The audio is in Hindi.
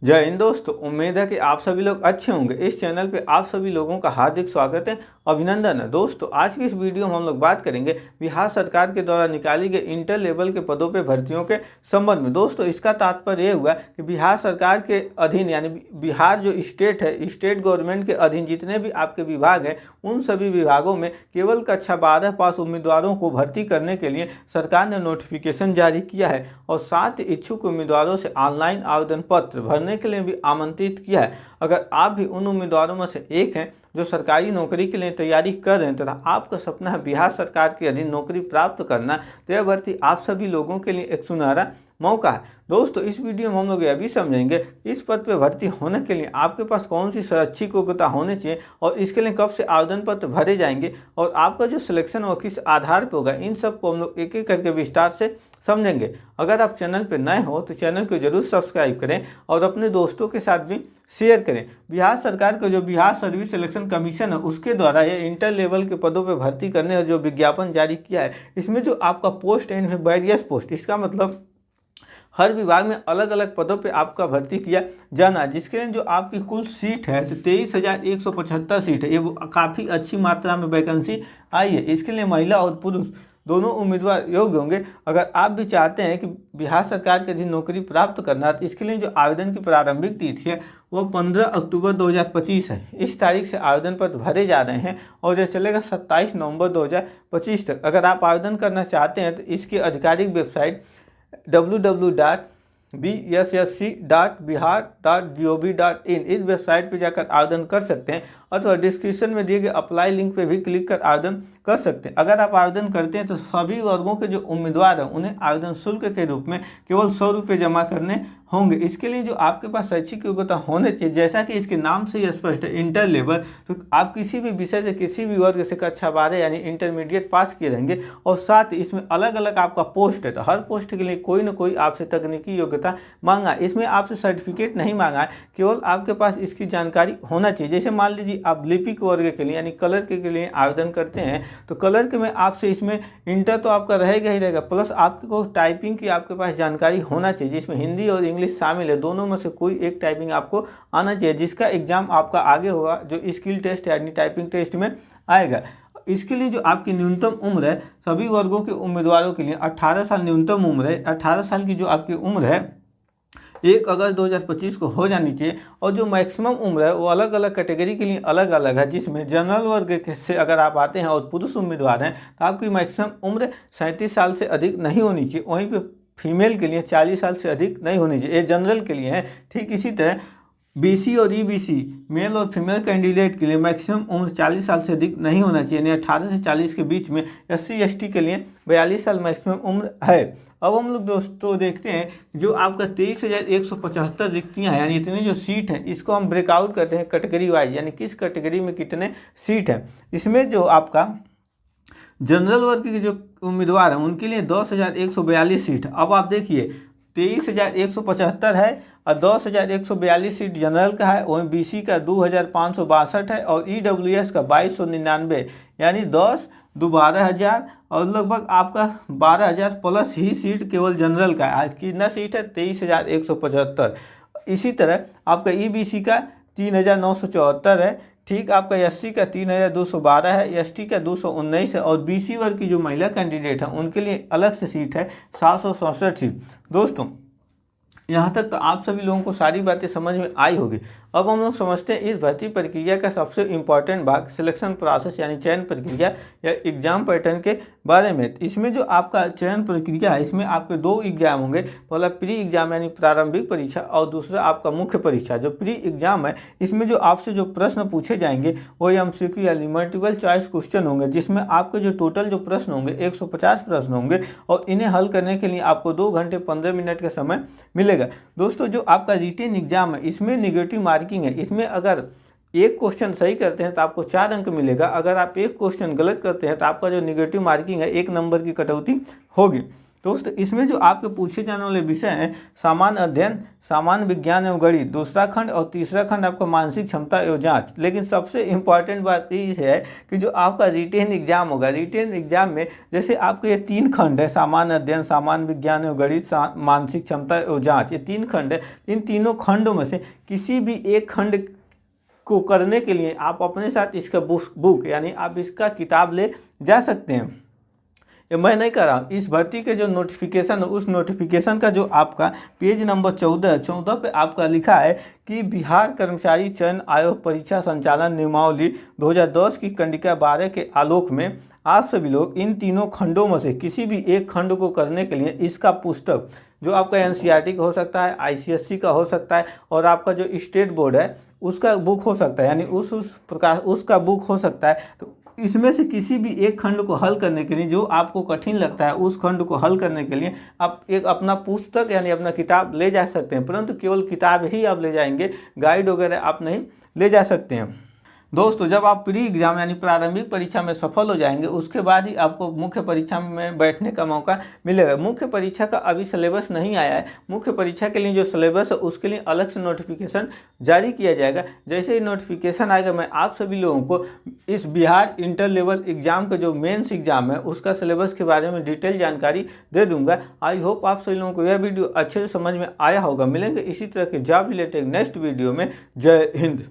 जय हिंद दोस्तों, उम्मीद है कि आप सभी लोग अच्छे होंगे। इस चैनल पे आप सभी लोगों का हार्दिक स्वागत है, अभिनंदन है। दोस्तों आज की इस वीडियो में हम लोग बात करेंगे बिहार सरकार के द्वारा निकाली गई इंटर लेवल के पदों पे भर्तियों के संबंध में। दोस्तों इसका तात्पर्य ये हुआ कि बिहार सरकार के अधीन यानी बिहार जो स्टेट है, स्टेट गवर्नमेंट के अधीन जितने भी आपके विभाग हैं उन सभी विभागों में केवल कक्षा 12 पास उम्मीदवारों को भर्ती करने के लिए सरकार ने नोटिफिकेशन जारी किया है और साथ ही इच्छुक उम्मीदवारों से ऑनलाइन आवेदन पत्र भरने के लिए भी आमंत्रित किया है। अगर आप भी उन उम्मीदवारों में से एक हैं जो सरकारी नौकरी के लिए तैयारी कर रहे हैं तथा आपका सपना है बिहार सरकार के अधीन नौकरी प्राप्त करना, तो यह भर्ती आप सभी लोगों के लिए एक सुनहरा मौका है। दोस्तों इस वीडियो में हम लोग यह भी समझेंगे इस पद पर भर्ती होने के लिए आपके पास कौन सी शैक्षिक योग्यता होनी चाहिए और इसके लिए कब से आवेदन पत्र भरे जाएंगे और आपका जो सिलेक्शन हो किस आधार पर होगा, इन सब को हम लोग एक एक करके विस्तार से समझेंगे। अगर आप चैनल पर नए हो तो चैनल को जरूर सब्सक्राइब करें और अपने दोस्तों के साथ भी शेयर करें। बिहार सरकार का जो बिहार सर्विस सिलेक्शन कमीशन है उसके द्वारा ये इंटर लेवल के पदों पर भर्ती करने और जो विज्ञापन जारी किया है, इसमें जो आपका पोस्ट है इनमें वेरियस पोस्ट, इसका मतलब हर विभाग में अलग अलग पदों पे आपका भर्ती किया जाना, जिसके लिए जो आपकी कुल सीट है तो 23,175 सीट है। ये काफ़ी अच्छी मात्रा में वैकेंसी आई है। इसके लिए महिला और पुरुष दोनों उम्मीदवार योग्य होंगे। अगर आप भी चाहते हैं कि बिहार सरकार के अधीन नौकरी प्राप्त करना, तो इसके लिए जो आवेदन की प्रारंभिक तिथि है वो 15 अक्टूबर 2025 है। इस तारीख से आवेदन पत्र भरे जा रहे हैं और यह चलेगा 27 नवंबर 2025 तक। अगर आप आवेदन करना चाहते हैं तो इसकी आधिकारिक वेबसाइट www.bssc.bihar.gov.in इस वेबसाइट पर जाकर आवेदन कर सकते हैं अथवा डिस्क्रिप्शन में दिए गए अप्लाई लिंक पे भी क्लिक कर आवेदन कर सकते हैं। अगर आप आवेदन करते हैं तो सभी वर्गों के जो उम्मीदवार हैं उन्हें आवेदन शुल्क के रूप में केवल 100 रुपये जमा करने होंगे। इसके लिए जो आपके पास शैक्षिक योग्यता होने चाहिए, जैसा कि इसके नाम से ही स्पष्ट है इंटर लेवल, तो आप किसी भी विषय से किसी भी वर्ग से कक्षा 12 यानी इंटरमीडिएट पास किए रहेंगे और साथ ही इसमें अलग अलग आपका पोस्ट है, तो हर पोस्ट के लिए कोई ना कोई आपसे तकनीकी योग्यता मांगा है। इसमें आपसे सर्टिफिकेट नहीं मांगा है, केवल आपके पास इसकी जानकारी होना चाहिए। जैसे मान लीजिए आप लिपिक वर्ग के लिए यानी कलर के लिए आवेदन करते हैं तो कलर के में आपसे इसमें इंटर तो आपका रहेगा ही रहेगा, प्लस आपको टाइपिंग की आपके पास जानकारी होना चाहिए जिसमें हिंदी और इंग्लिश शामिल है। दोनों में से कोई एक टाइपिंग आपको आना चाहिए, जिसका एग्जाम आपका आगे होगा जो स्किल टेस्ट यानी टाइपिंग टेस्ट में आएगा। इसके लिए जो आपकी न्यूनतम उम्र है सभी वर्गों के उम्मीदवारों के लिए 18 साल न्यूनतम उम्र है। 18 साल की जो आपकी उम्र है 1 अगस्त 2025 को हो जानी चाहिए और जो मैक्सिमम उम्र है वो अलग अलग कैटेगरी के लिए अलग अलग है, जिसमें जनरल वर्ग से अगर आप आते हैं और पुरुष उम्मीदवार हैं तो आपकी मैक्सिमम उम्र 37 साल से अधिक नहीं होनी चाहिए। वहीं पे फीमेल के लिए 40 साल से अधिक नहीं होनी चाहिए। ये जनरल के लिए है। ठीक इसी तरह बीसी और ईबीसी मेल और फीमेल कैंडिडेट के लिए मैक्सिमम उम्र 40 साल से अधिक नहीं होना चाहिए, यानी 18 से 40 के बीच में। एससी एसटी के लिए 42 साल मैक्सिमम उम्र है। अब हम लोग दोस्तों देखते हैं जो आपका 23,175 रिक्तियाँ हैं यानी इतनी जो सीट है इसको हम ब्रेकआउट करते हैं कैटेगरी वाइज, यानी किस कैटेगरी में कितने सीट है। इसमें जो आपका जनरल वर्ग के जो उम्मीदवार हैं उनके लिए 10,142 सीट है। अब आप देखिए 23,175 है और 10,142 सीट जनरल का है, वहीं बीसी का 2,562 है और ईडब्ल्यूएस का 2,299, यानी 10 दो 12,000 और लगभग आपका 12,000 प्लस ही सीट केवल जनरल का है। कितना सीट है 23,175। इसी तरह आपका ईबीसी का 3,974 है। ठीक आपका एससी का 3,212 है, एसटी का 219 है और बीसी वर्ग की जो महिला कैंडिडेट हैं उनके लिए अलग से सीट है 767 सीट। दोस्तों यहाँ तक तो आप सभी लोगों को सारी बातें समझ में आई होगी। अब हम लोग समझते हैं इस भर्ती प्रक्रिया का सबसे इम्पॉर्टेंट भाग सिलेक्शन प्रोसेस यानी चयन प्रक्रिया या एग्जाम पैटर्न के बारे में। इसमें जो आपका चयन प्रक्रिया है इसमें आपके 2 एग्जाम होंगे, पहला प्री एग्जाम यानी प्रारंभिक परीक्षा और दूसरा आपका मुख्य परीक्षा। जो प्री एग्जाम है इसमें जो आपसे जो प्रश्न पूछे जाएंगे वो एमसीक्यू यानी मल्टीपल चॉइस क्वेश्चन होंगे, जिसमें आपके जो टोटल जो प्रश्न होंगे 150 प्रश्न होंगे और इन्हें हल करने के लिए आपको 2 घंटे 15 मिनट का समय मिलेगा। दोस्तों जो आपका रिटेन एग्जाम है इसमें निगेटिव मार्किंग है। इसमें अगर एक क्वेश्चन सही करते हैं तो आपको 4 अंक मिलेगा, अगर आप एक क्वेश्चन गलत करते हैं तो आपका जो निगेटिव मार्किंग है 1 नंबर की कटौती होगी। दोस्तों इसमें जो आपके पूछे जाने वाले विषय हैं सामान्य अध्ययन, सामान्य विज्ञान एवं गणित दूसरा खंड और तीसरा खंड आपका मानसिक क्षमता एवं जांच। लेकिन सबसे इम्पॉर्टेंट बात ये है कि जो आपका रिटेन एग्जाम होगा, रिटेन एग्जाम में जैसे आपके ये 3 खंड है, सामान्य अध्ययन, सामान्य विज्ञान एवं गणित, मानसिक क्षमता एवं जाँच, ये 3 खंड है। इन तीनों खंडों में से किसी भी एक खंड को करने के लिए आप अपने साथ इसका बुक यानी आप इसका किताब ले जा सकते हैं। ये मैं नहीं कर रहा हूँ, इस भर्ती के जो नोटिफिकेशन है उस नोटिफिकेशन का जो आपका पेज नंबर 14 पे आपका लिखा है कि बिहार कर्मचारी चयन आयोग परीक्षा संचालन नियमावली 2010 की कंडिका 12 के आलोक में आप सभी लोग इन तीनों खंडों में से किसी भी एक खंड को करने के लिए इसका पुस्तक जो आपका एनसीईआरटी का हो सकता है, आईसीएसई का हो सकता है और आपका जो स्टेट बोर्ड है उसका बुक हो सकता है, यानी उस प्रकार उसका बुक हो सकता है। तो इसमें से किसी भी एक खंड को हल करने के लिए जो आपको कठिन लगता है उस खंड को हल करने के लिए आप एक अपना पुस्तक यानी अपना किताब ले जा सकते हैं, परंतु केवल किताब ही आप ले जाएंगे, गाइड वगैरह आप नहीं ले जा सकते हैं। दोस्तों जब आप प्री एग्जाम यानी प्रारंभिक परीक्षा में सफल हो जाएंगे उसके बाद ही आपको मुख्य परीक्षा में बैठने का मौका मिलेगा। मुख्य परीक्षा का अभी सिलेबस नहीं आया है, मुख्य परीक्षा के लिए जो सिलेबस है उसके लिए अलग से नोटिफिकेशन जारी किया जाएगा। जैसे ही नोटिफिकेशन आएगा मैं आप सभी लोगों को इस बिहार इंटर लेवल एग्जाम का जो मेंस एग्जाम है उसका सिलेबस के बारे में डिटेल जानकारी दे दूंगा। आई होप आप सभी लोगों को यह वीडियो अच्छे से समझ में आया होगा। मिलेंगे इसी तरह के जॉब रिलेटेड नेक्स्ट वीडियो में। जय हिंद।